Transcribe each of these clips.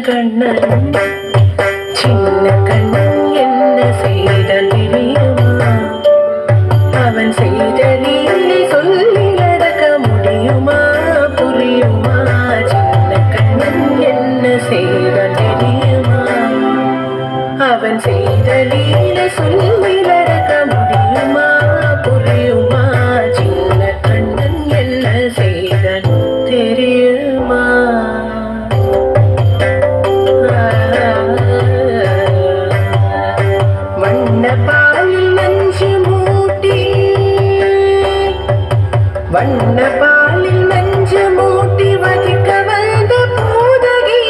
கண்ணன் சின்ன கண்ணன் என்ன செய்த தெரியுமா? அவன் செய்த நீலை சொல்லி நடக்க முடியுமா? புரியுமா? சின்ன கண்ணன் என்ன செய்த தெரியுமா? அவன் செய்த நீலை சொல்லி நடக்க முடியுமா? புரியுமா? சின்ன கண்ணன் என்ன செய்த தெரியுமா? வண்ணப்பாலில் நஞ்சு மூட்டி வதிக்க வந்த பூதகி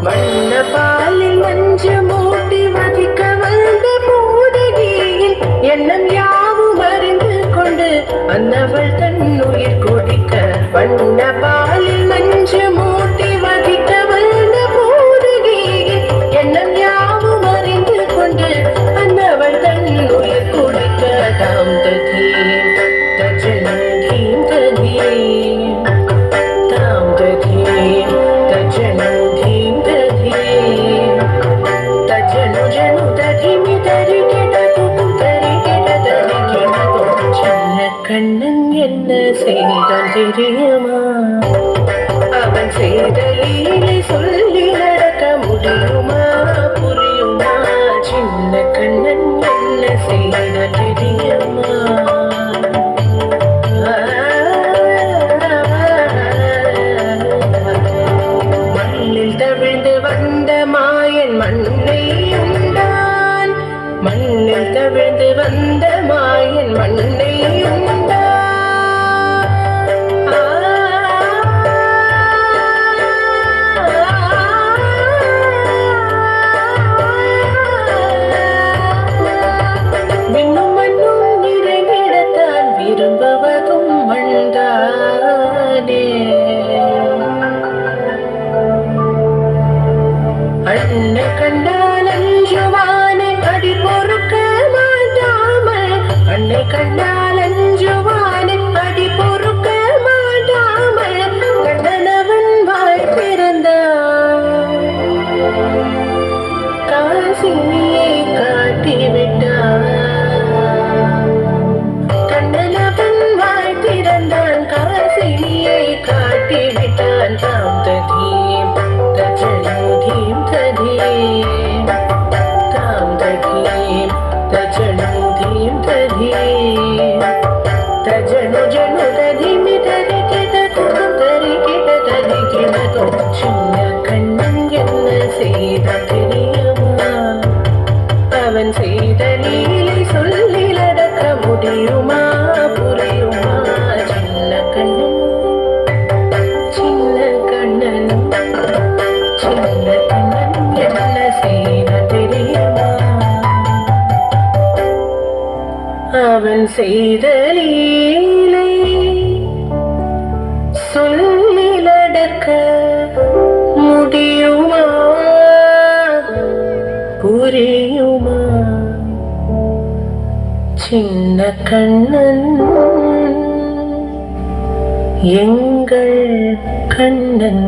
வண்ணப்பாலில் நஞ்சு மூட்டி வதிக்க வந்த பூதகியின் எண்ணம் யாவும் அறிந்து கொண்டு அன்னவள் தன்னுயிர் கொடிக்க வண்ணப்பாலில் நஞ்சு மூட்டி வதிக்க வந்த பூதகியின் எண்ணம் யாவும் அறிந்து கொண்டு அன்னவள் தன்னுயிர் கொடிக்க தாம் ததீம் தஜனம் தீம் ததீம் தாம் ததீம் தஜனம் தீம் ததீம் தஜனு ஜனு ததிமி தரி கிடது தரி கிடது சின்ன கண்ணன் என்ன செய்தான் தெரியுமா? அவன் செய்த லீலை சொல்லி நடக்க முடியுமா? புரியுமா? சின்ன கண்ணன் என்ன செய்தான் தெரியுமா? மண்ணில் தவிழ்ந்து வந்த மாயன் மண்ணை உண்டான். மண்ணில் தவிழ்ந்து வந்த மாயன் மண்ணை உண்டான். விண்ணும் மண்ணும் நிறைந்திடத்தான் விரும்புவதும் மண்தானே. அண்ணை கண்டால் அஞ்சுவானே அடி பொறுக்க மாட்டாமல். அன்னை கண்டால் அஞ்சுவானே அடி பொறுக்க மாட்டாமல். கண்ணனவன் வாய் திறந்தான். காசினியை காட்டிவிட்டான். கண்ணனவன் வாய் திறந்தான். காசினியை காட்டிவிட்டான். தாம் ததீம் தஜனு தீம் ததீம் தாம் ததீம் தஜனு தீம் ததீம் தஜனு ஜனு ததிமி தரி கிடது தரி கிடது கிடது சின்ன கண்ணன் என்ன செய்த தெரியுமா? அவன் செய்த லீலை சொல்லி நடக்க முடியுமா? புரியுமா? சின்ன கண்ணன் சின்ன கண்ணன் சின்ன கண்ணன் என்ன செய்த தெரியுமா? அவன் செய்த லீலை சொல்லி நடக்க முடியுமா? புரியுமா? சின்ன கண்ணன் எங்கள் கண்ணன்.